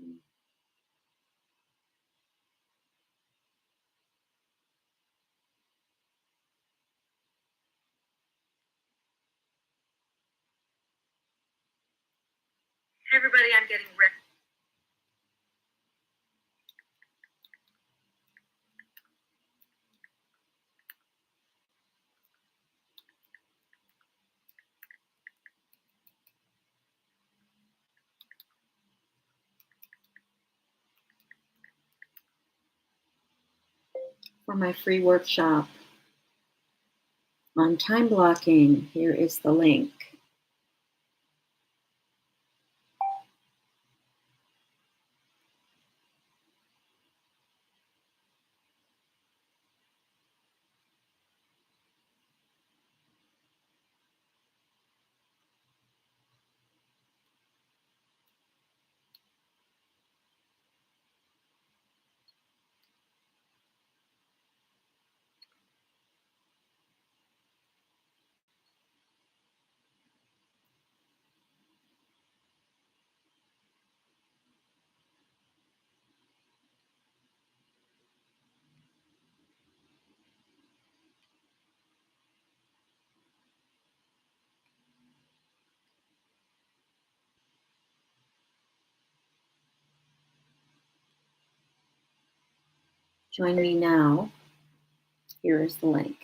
Hey everybody, I'm getting ready. For my free workshop on time blocking, here is the link. Join me now. Here is the link.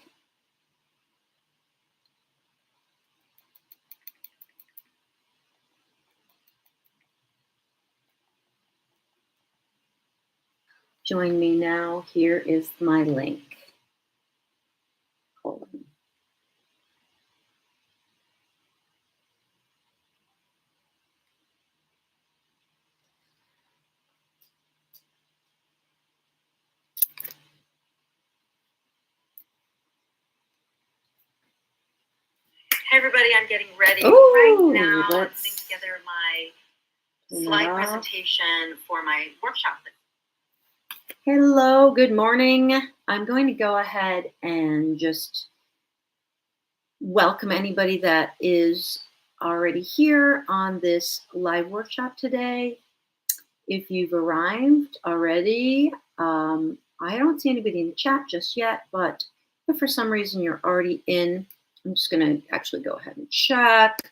Join me now. Here is my link. Hey everybody, I'm getting ready right now. I'm putting together my slide presentation for my workshop. Hello, good morning. I'm going to go ahead and just welcome anybody that is already here on this live workshop today. If you've arrived already, I don't see anybody in the chat just yet, but if for some reason you're already in, I'm just going to actually go ahead and check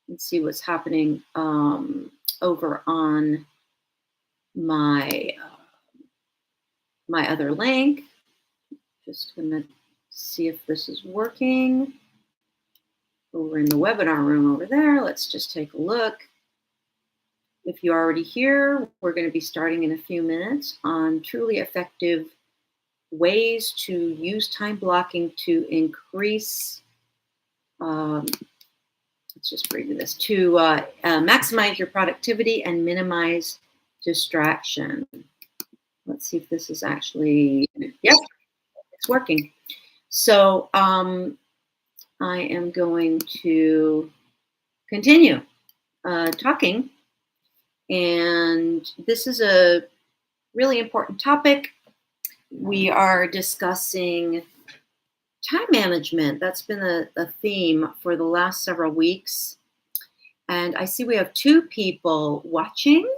and see what's happening over on my my other link. Just going to see if this is working. Over in the webinar room over there, let's just take a look. If you're already here, we're going to be starting in a few minutes on truly effective ways to use time blocking to increase, let's just preview this, to maximize your productivity and minimize distraction. Let's see if this is actually, yes, it's working. So I am going to continue talking. And this is a really important topic. We are discussing time management. That's been a theme for the last several weeks. And I see we have 2 people watching,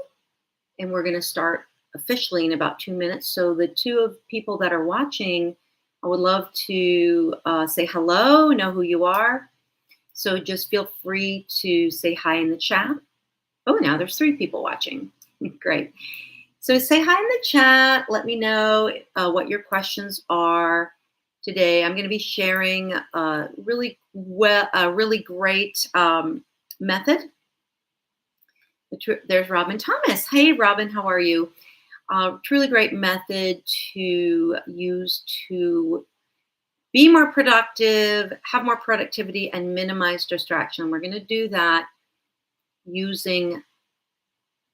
and we're going to start officially in about 2 minutes. So the 2 people that are watching, I would love to say hello, know who you are. So just feel free to say hi in the chat. Oh, now there's 3 people watching. Great. So say hi in the chat. Let me know what your questions are today. I'm going to be sharing a really great method. There's Robin Thomas. Hey, Robin, how are you? Truly great method to use to be more productive, have more productivity, and minimize distraction. We're going to do that using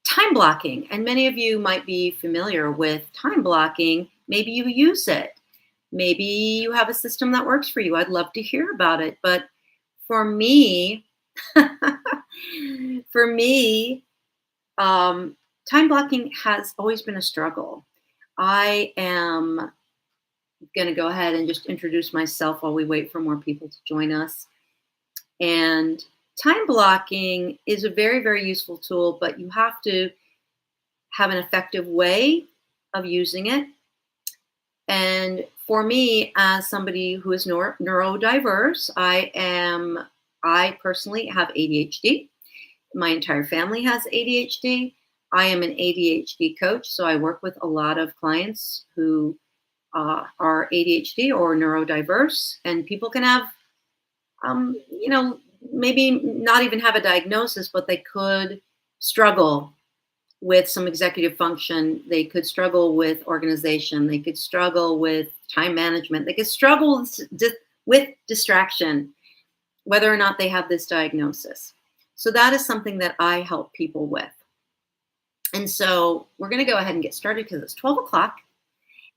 time blocking. And many of you might be familiar with time blocking. Maybe you use it. Maybe you have a system that works for you. I'd love to hear about it. But for me, time blocking has always been a struggle. I am going to go ahead and just introduce myself while we wait for more people to join us. And time blocking is a very, very useful tool, but you have to have an effective way of using it. And for me, as somebody who is neurodiverse, I personally have ADHD. My entire family has ADHD. I am an ADHD coach, so I work with a lot of clients who are ADHD or neurodiverse, and people can have, maybe not even have a diagnosis, but they could struggle with some executive function. They could struggle with organization. They could struggle with time management. They could struggle with distraction, whether or not they have this diagnosis. So that is something that I help people with. And so we're going to go ahead and get started because it's 12 o'clock.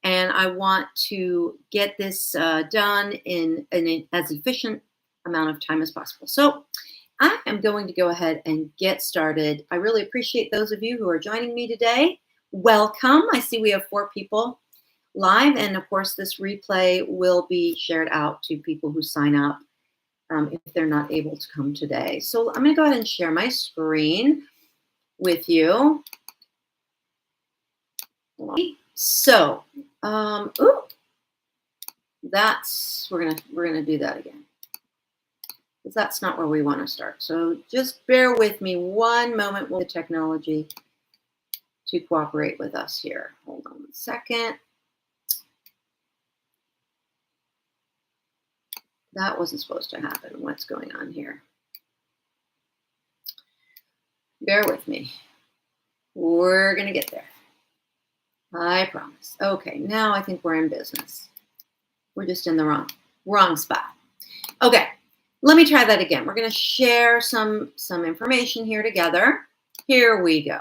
And I want to get this done in as efficient amount of time as possible. So I am going to go ahead and get started. I really appreciate those of you who are joining me today. Welcome. I see we have 4 people live. And of course, this replay will be shared out to people who sign up if they're not able to come today. So I'm going to go ahead and share my screen with you. So, we're gonna do that again, because that's not where we want to start. So just bear with me one moment with the technology to cooperate with us here. Hold on a second. That wasn't supposed to happen. What's going on here? Bear with me. We're gonna get there. I promise. Okay, now I think we're in business. We're just in the wrong spot. Okay, let me try that again. We're going to share some information here together. Here we go.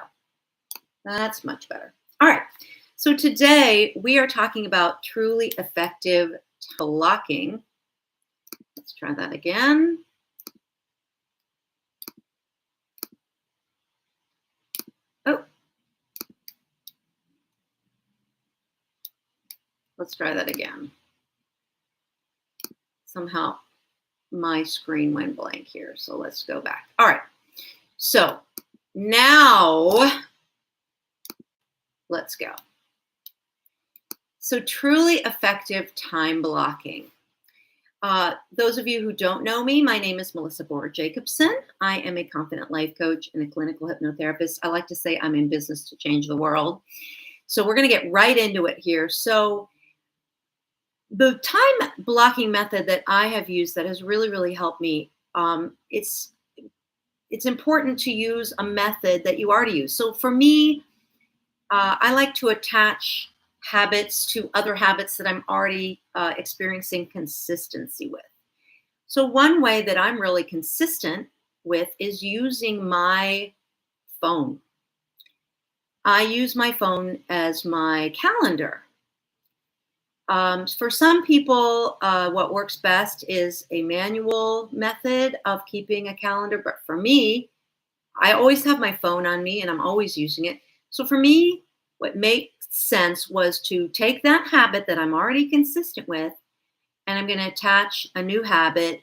That's much better. All right. So today we are talking about truly effective blocking. Let's try that again. Oh. Let's try that again. Somehow my screen went blank here. So let's go back. All right. So now let's go. So truly effective time blocking. Those of you who don't know me, my name is Melissa Boher Jacobson. I am a confident life coach and a clinical hypnotherapist. I like to say I'm in business to change the world. So we're going to get right into it here. So the time blocking method that I have used that has really, really helped me, it's important to use a method that you already use. So for me, I like to attach habits to other habits that I'm already experiencing consistency with. So one way that I'm really consistent with is using my phone. I use my phone as my calendar. For some people, what works best is a manual method of keeping a calendar. But for me, I always have my phone on me and I'm always using it. So for me, what makes sense was to take that habit that I'm already consistent with, and I'm going to attach a new habit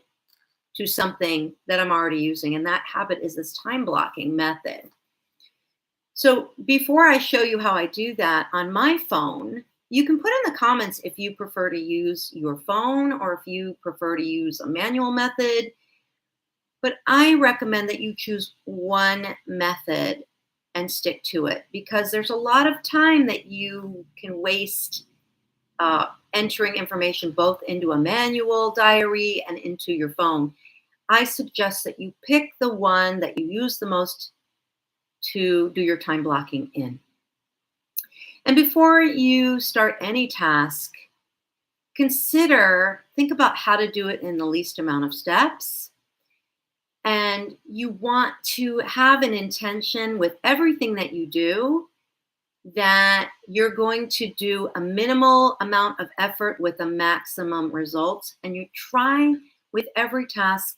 to something that I'm already using. And that habit is this time blocking method. So before I show you how I do that on my phone, you can put in the comments if you prefer to use your phone or if you prefer to use a manual method. But I recommend that you choose one method and stick to it, because there's a lot of time that you can waste entering information both into a manual diary and into your phone. I suggest that you pick the one that you use the most to do your time blocking in. And before you start any task, think about how to do it in the least amount of steps. And you want to have an intention with everything that you do that you're going to do a minimal amount of effort with a maximum results. And you try with every task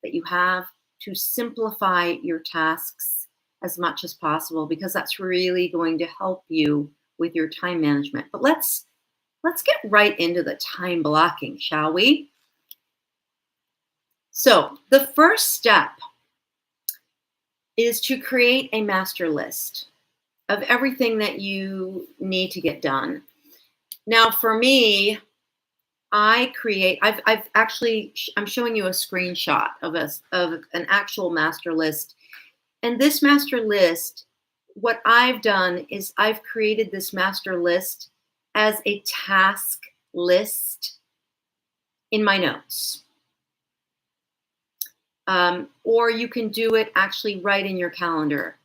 that you have to simplify your tasks as much as possible, because that's really going to help you with your time management. But let's get right into the time blocking, shall we? So the first step is to create a master list. of everything that you need to get done. Now, for me, I've actually, I'm showing you a screenshot of an actual master list. And this master list, what I've done is I've created this master list as a task list in my notes. Or you can do it actually right in your calendar.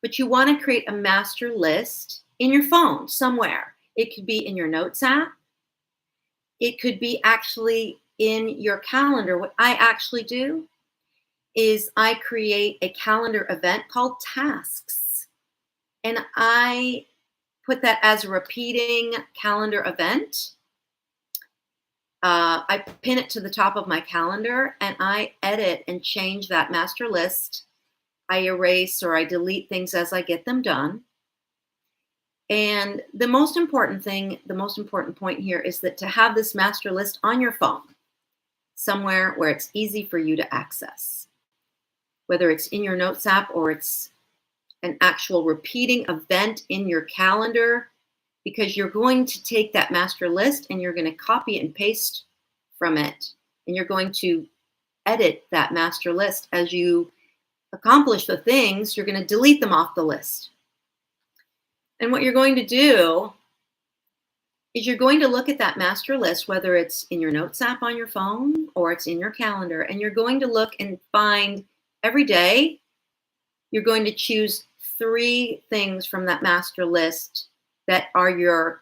But you want to create a master list in your phone somewhere. It could be in your notes app. It could be actually in your calendar. What I actually do is I create a calendar event called tasks. And I put that as a repeating calendar event. I pin it to the top of my calendar and I edit and change that master list. I erase or I delete things as I get them done. And the most important point here is that to have this master list on your phone, somewhere where it's easy for you to access, whether it's in your notes app or it's an actual repeating event in your calendar, because you're going to take that master list and you're going to copy and paste from it. And you're going to edit that master list. As you accomplish the things, you're going to delete them off the list. And what you're going to do is you're going to look at that master list, whether it's in your notes app on your phone or it's in your calendar, and you're going to look and find every day, you're going to choose 3 things from that master list that are your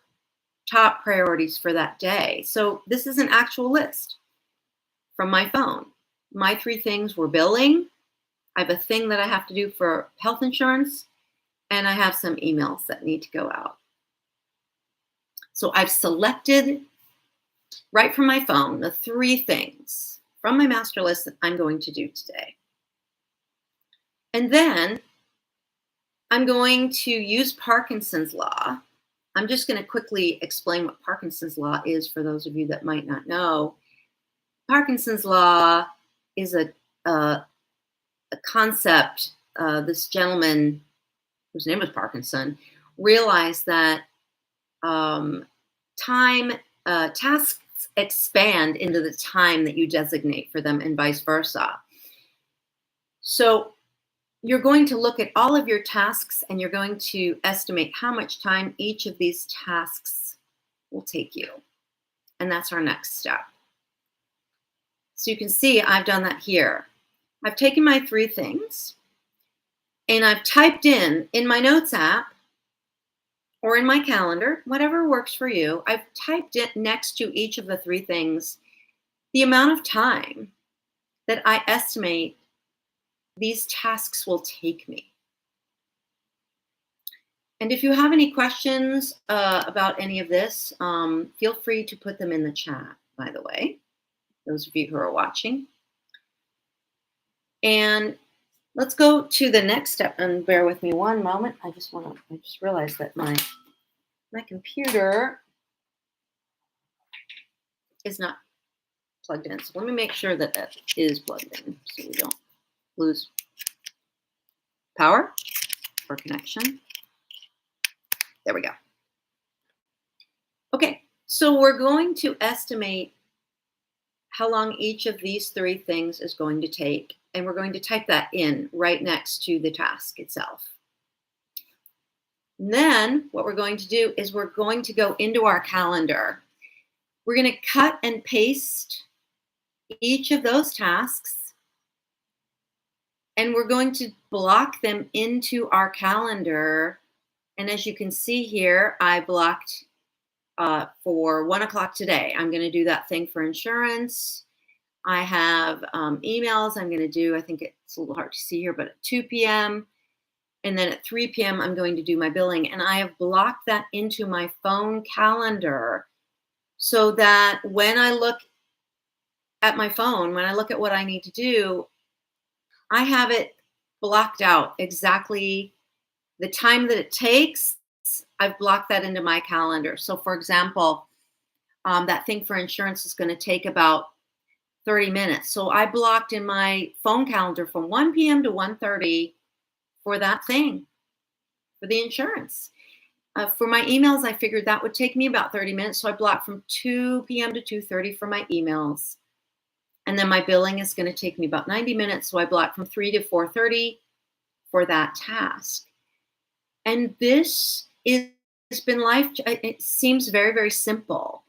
top priorities for that day. So this is an actual list from my phone. My 3 things were billing. I have a thing that I have to do for health insurance, and I have some emails that need to go out. So I've selected right from my phone the 3 things from my master list that I'm going to do today. And then I'm going to use Parkinson's law. I'm just going to quickly explain what Parkinson's law is for those of you that might not know. Parkinson's law is a concept. This gentleman, whose name was Parkinson, realized that tasks expand into the time that you designate for them and vice versa. So you're going to look at all of your tasks and you're going to estimate how much time each of these tasks will take you. And that's our next step. So you can see I've done that here. I've taken my 3 things and I've typed in my notes app or in my calendar, whatever works for you. I've typed it next to each of the 3 things, the amount of time that I estimate these tasks will take me. And if you have any questions about any of this, feel free to put them in the chat, by the way, those of you who are watching. And let's go to the next step, and bear with me one moment. I just realized that my computer is not plugged in. So let me make sure that that is plugged in so we don't lose power or connection. There we go. Okay, so we're going to estimate how long each of these 3 things is going to take, and we're going to type that in right next to the task itself. And then what we're going to do is we're going to go into our calendar. We're going to cut and paste each of those tasks, and we're going to block them into our calendar. And as you can see here, I blocked for 1 o'clock today. I'm going to do that thing for insurance. I have emails I'm going to do. I think it's a little hard to see here, but at 2 p.m. And then at 3 p.m., I'm going to do my billing. And I have blocked that into my phone calendar so that when I look at my phone, when I look at what I need to do, I have it blocked out exactly the time that it takes. I've blocked that into my calendar. So for example, that thing for insurance is going to take about 30 minutes. So I blocked in my phone calendar from 1 p.m. to 1:30 for that thing. for the insurance. For my emails, I figured that would take me about 30 minutes. So I block from 2 p.m. to 2:30 for my emails. And then my billing is going to take me about 90 minutes. So I block from 3 to 4:30 for that task. And this has been it seems very, very simple,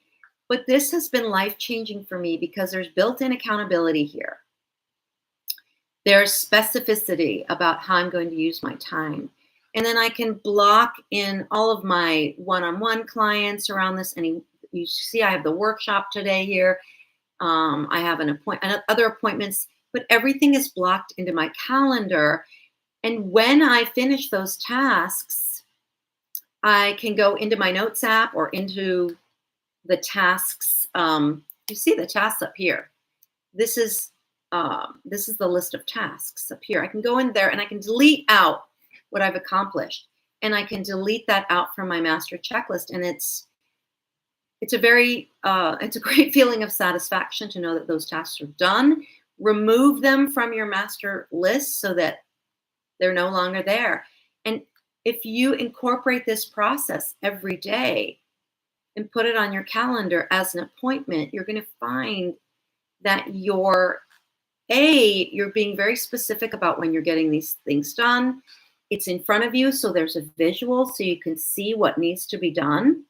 but this has been life-changing for me because there's built-in accountability here. There's specificity about how I'm going to use my time. And then I can block in all of my one-on-one clients around this. And you see, I have the workshop today here. I have other appointments, but everything is blocked into my calendar. And when I finish those tasks, I can go into my notes app or into the tasks. You see the tasks up here. This is the list of tasks up here. I can go in there and I can delete out what I've accomplished, and I can delete that out from my master checklist. And it's a great feeling of satisfaction to know that those tasks are done. Remove them from your master list so that they're no longer there. And if you incorporate this process every day and put it on your calendar as an appointment, you're going to find that you're being very specific about when you're getting these things done. It's in front of you, so there's a visual so you can see what needs to be done.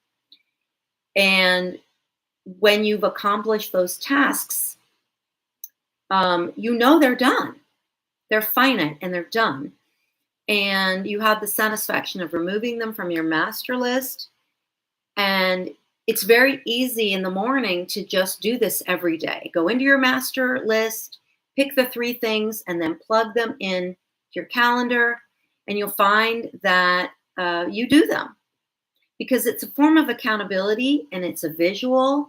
And when you've accomplished those tasks, they're done. They're finite and they're done. And you have the satisfaction of removing them from your master list. And it's very easy in the morning to just do this every day. Go into your master list, pick the 3 things, and then plug them in to your calendar. And you'll find that you do them because it's a form of accountability and it's a visual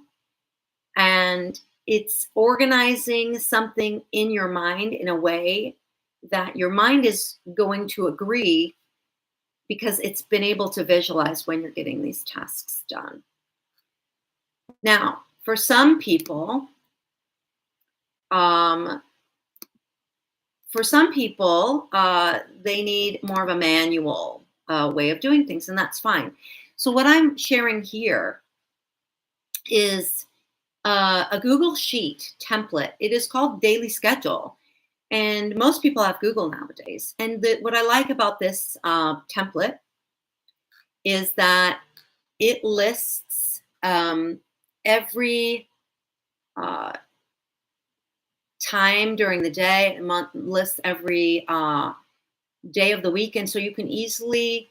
and it's organizing something in your mind in a way that your mind is going to agree because it's been able to visualize when you're getting these tasks done. Now, for some people, they need more of a manual way of doing things, and that's fine. So what I'm sharing here is a Google Sheet template. It is called Daily Schedule, and most people have Google nowadays. And what I like about this template is that it lists every time during the day, month, lists every day of the week. And so you can easily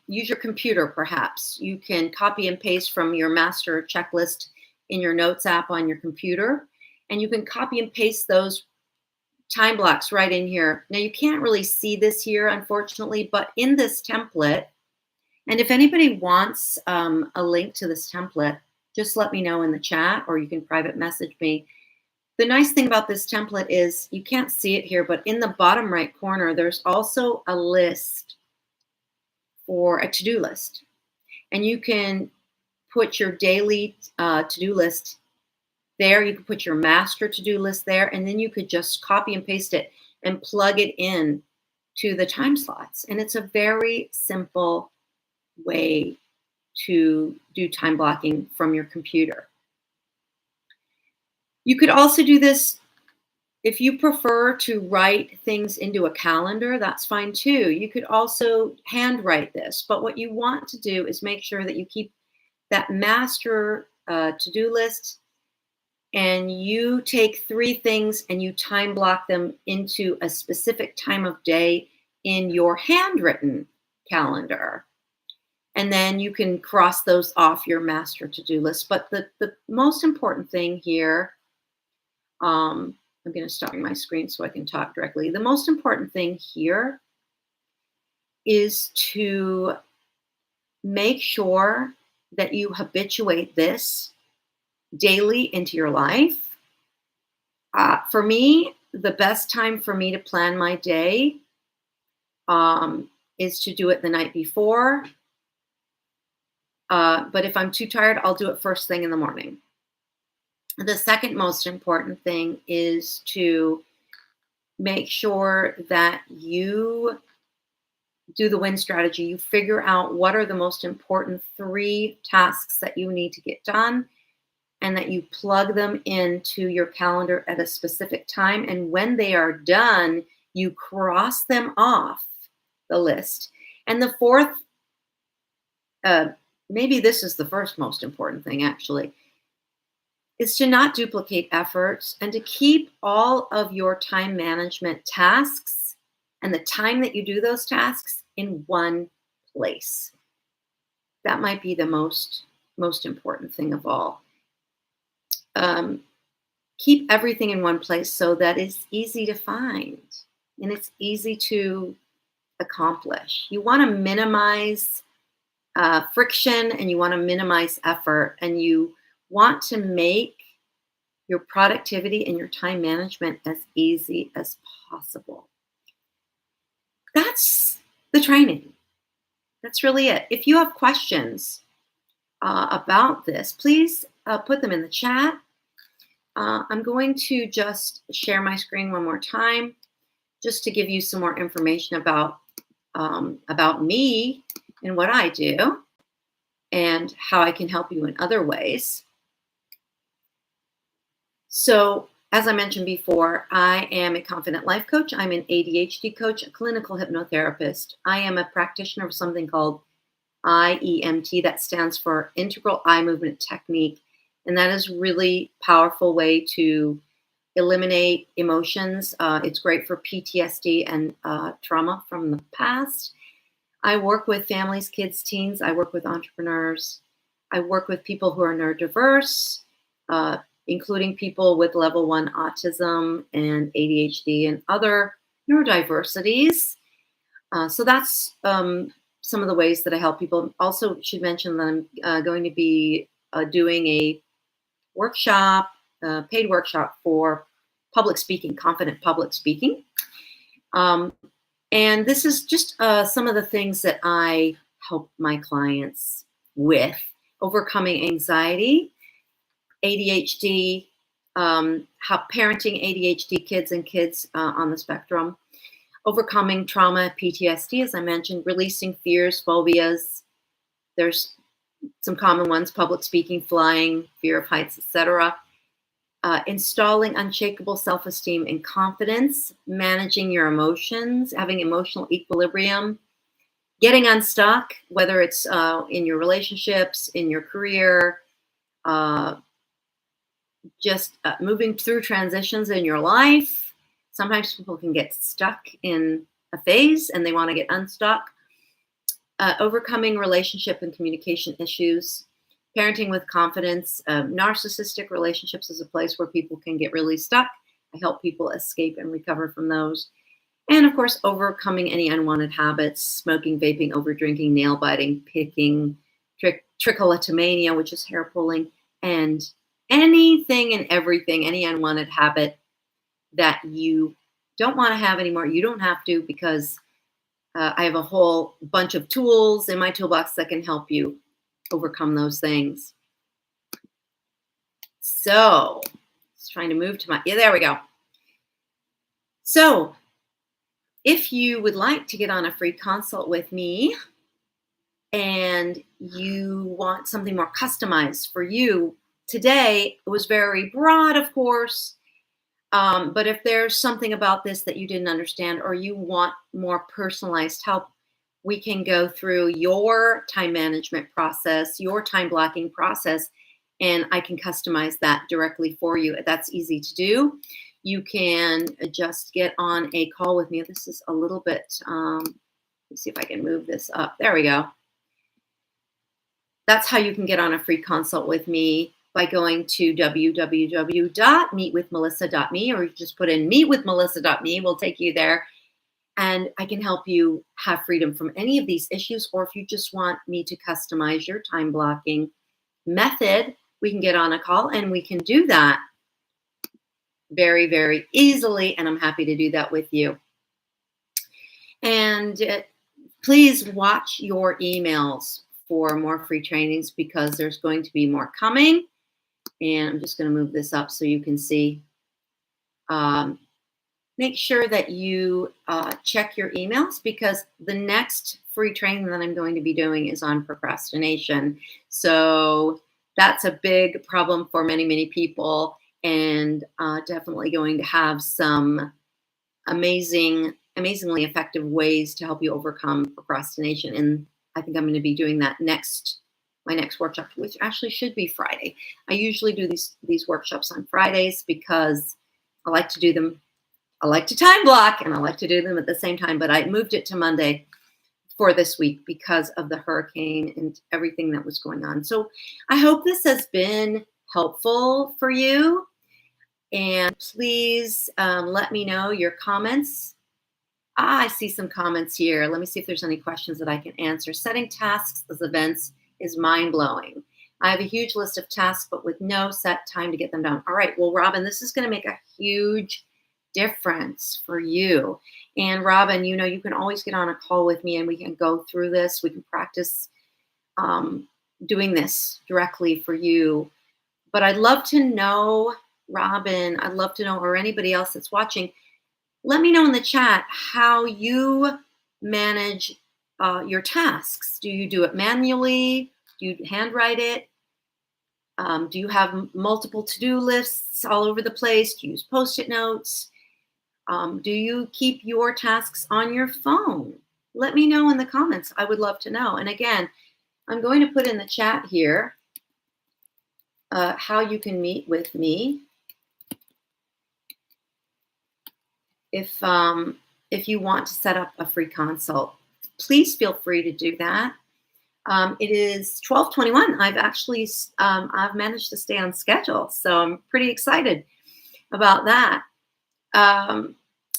use your computer, perhaps. You can copy and paste from your master checklist in your notes app on your computer. And you can copy and paste those time blocks right in here. Now, you can't really see this here, unfortunately, but in this template, and if anybody wants a link to this template, just let me know in the chat or you can private message me. The nice thing about this template is you can't see it here, but in the bottom right corner, there's also a list for a to-do list. And you can put your daily to-do list there. You can put your master to-do list there, and then you could just copy and paste it and plug it in to the time slots. And it's a very simple way to do time blocking from your computer. You could also do this if you prefer to write things into a calendar, that's fine too. You could also handwrite this, but what you want to do is make sure that you keep that master to-do list and you take 3 things and you time block them into a specific time of day in your handwritten calendar. And then you can cross those off your master to-do list. But the most important thing here, I'm going to stop my screen so I can talk directly. The most important thing here is to make sure that you habituate this daily into your life. For me, the best time for me to plan my day is to do it the night before. But if I'm too tired, I'll do it first thing in the morning. The second most important thing is to make sure that you do the win strategy. You figure out what are the most important 3 tasks that you need to get done, and that you plug them into your calendar at a specific time. And when they are done, you cross them off the list. And the fourth, uh, maybe this is the first most important thing actually, is to not duplicate efforts and to keep all of your time management tasks and the time that you do those tasks in one place. That might be the most important thing of all. Keep everything in one place so that it's easy to find and it's easy to accomplish. You want to minimize friction, and you want to minimize effort, and you want to make your productivity and your time management as easy as possible. That's the training. That's really it. If you have questions about this, please put them in the chat. I'm going to just share my screen one more time, just to give you some more information about me and what I do and how I can help you in other ways. So, as I mentioned before, I am a confident life coach. I'm an ADHD coach, a clinical hypnotherapist. I am a practitioner of something called IEMT, that stands for Integral Eye Movement Technique. And that is really powerful way to eliminate emotions. It's great for PTSD and trauma from the past. I work with families, kids, teens. I work with entrepreneurs. I work with people who are neurodiverse, including people with level 1 autism and ADHD and other neurodiversities. So that's some of the ways that I help people. Also should mention that I'm going to be doing a workshop, paid workshop for public speaking, confident public speaking. And this is just some of the things that I help my clients with: overcoming anxiety, ADHD, how parenting ADHD kids and kids on the spectrum, overcoming trauma, PTSD, as I mentioned, releasing fears, phobias. There's some common ones: public speaking, flying, fear of heights, etc. Installing unshakable self-esteem and confidence, managing your emotions, having emotional equilibrium, getting unstuck, whether it's in your relationships, in your career, just moving through transitions in your life. Sometimes people can get stuck in a phase and they want to get unstuck. Overcoming relationship and communication issues, parenting with confidence. Narcissistic relationships is a place where people can get really stuck. I help people escape and recover from those. And of course, overcoming any unwanted habits: smoking, vaping, overdrinking, nail biting, picking, trichotillomania, which is hair pulling, and anything and everything, any unwanted habit that you don't want to have anymore. You don't have to, because I have a whole bunch of tools in my toolbox that can help you overcome those things. So, just trying to move to my, yeah, there we go. So, if you would like to get on a free consult with me and you want something more customized for you, today it was very broad, of course. But if there's something about this that you didn't understand, or you want more personalized help, we can go through your time management process, your time blocking process, and I can customize that directly for you. That's easy to do. You can just get on a call with me. This is a little bit, let's see if I can move this up. There we go. That's how you can get on a free consult with me, by going to www.meetwithmelissa.me, or you just put in meetwithmelissa.me. We'll take you there. And I can help you have freedom from any of these issues. Or if you just want me to customize your time blocking method, we can get on a call and we can do that very, very easily. And I'm happy to do that with you. And please watch your emails for more free trainings, because there's going to be more coming. And I'm just going to move this up so you can see. make sure that you check your emails, because the next free training that I'm going to be doing is on procrastination. So that's a big problem for many, many people, and definitely going to have some amazingly effective ways to help you overcome procrastination. And I think I'm going to be doing that my next workshop, which actually should be Friday. I usually do these workshops on Fridays because I like to do them. I like to time block and I like to do them at the same time, but I moved it to Monday for this week because of the hurricane and everything that was going on. So I hope this has been helpful for you. And please let me know your comments. I see some comments here. Let me see if there's any questions that I can answer. Setting tasks as events is mind-blowing. I have a huge list of tasks, but with no set time to get them done. All right, well, Robin, this is going to make a huge difference for you. And Robin, you can always get on a call with me and we can go through this. We can practice doing this directly for you. But I'd love to know, Robin, I'd love to know, or anybody else that's watching, let me know in the chat how you manage your tasks. Do you do it manually? Do you handwrite it? Do you have multiple to-do lists all over the place? Do you use Post-it notes? Do you keep your tasks on your phone? Let me know in the comments. I would love to know. And again, I'm going to put in the chat here how you can meet with me if you want to set up a free consult. Please feel free to do that. It is 12:21. I've managed to stay on schedule, so I'm pretty excited about that.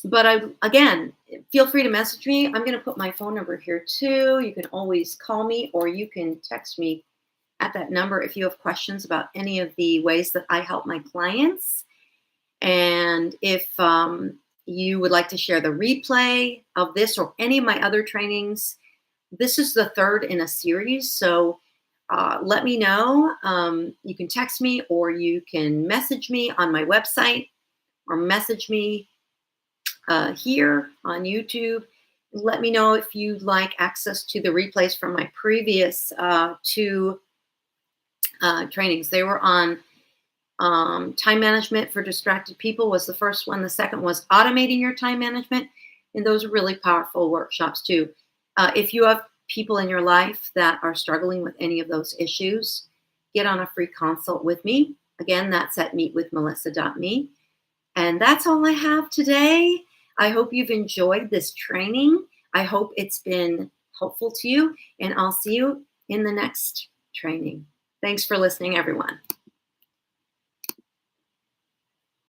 But again, feel free to message me. I'm going to put my phone number here too. You can always call me or you can text me at that number if you have questions about any of the ways that I help my clients. And if you would like to share the replay of this or any of my other trainings, this is the third in a series. So let me know. You can text me or you can message me on my website or message me here on YouTube. Let me know if you'd like access to the replays from my previous two trainings. They were on time management for distracted people was the first one. The second was automating your time management. And those are really powerful workshops too. If you have people in your life that are struggling with any of those issues, get on a free consult with me. Again, that's at meetwithmelissa.me. And that's all I have today. I hope you've enjoyed this training. I hope it's been helpful to you, and I'll see you in the next training. Thanks for listening, everyone.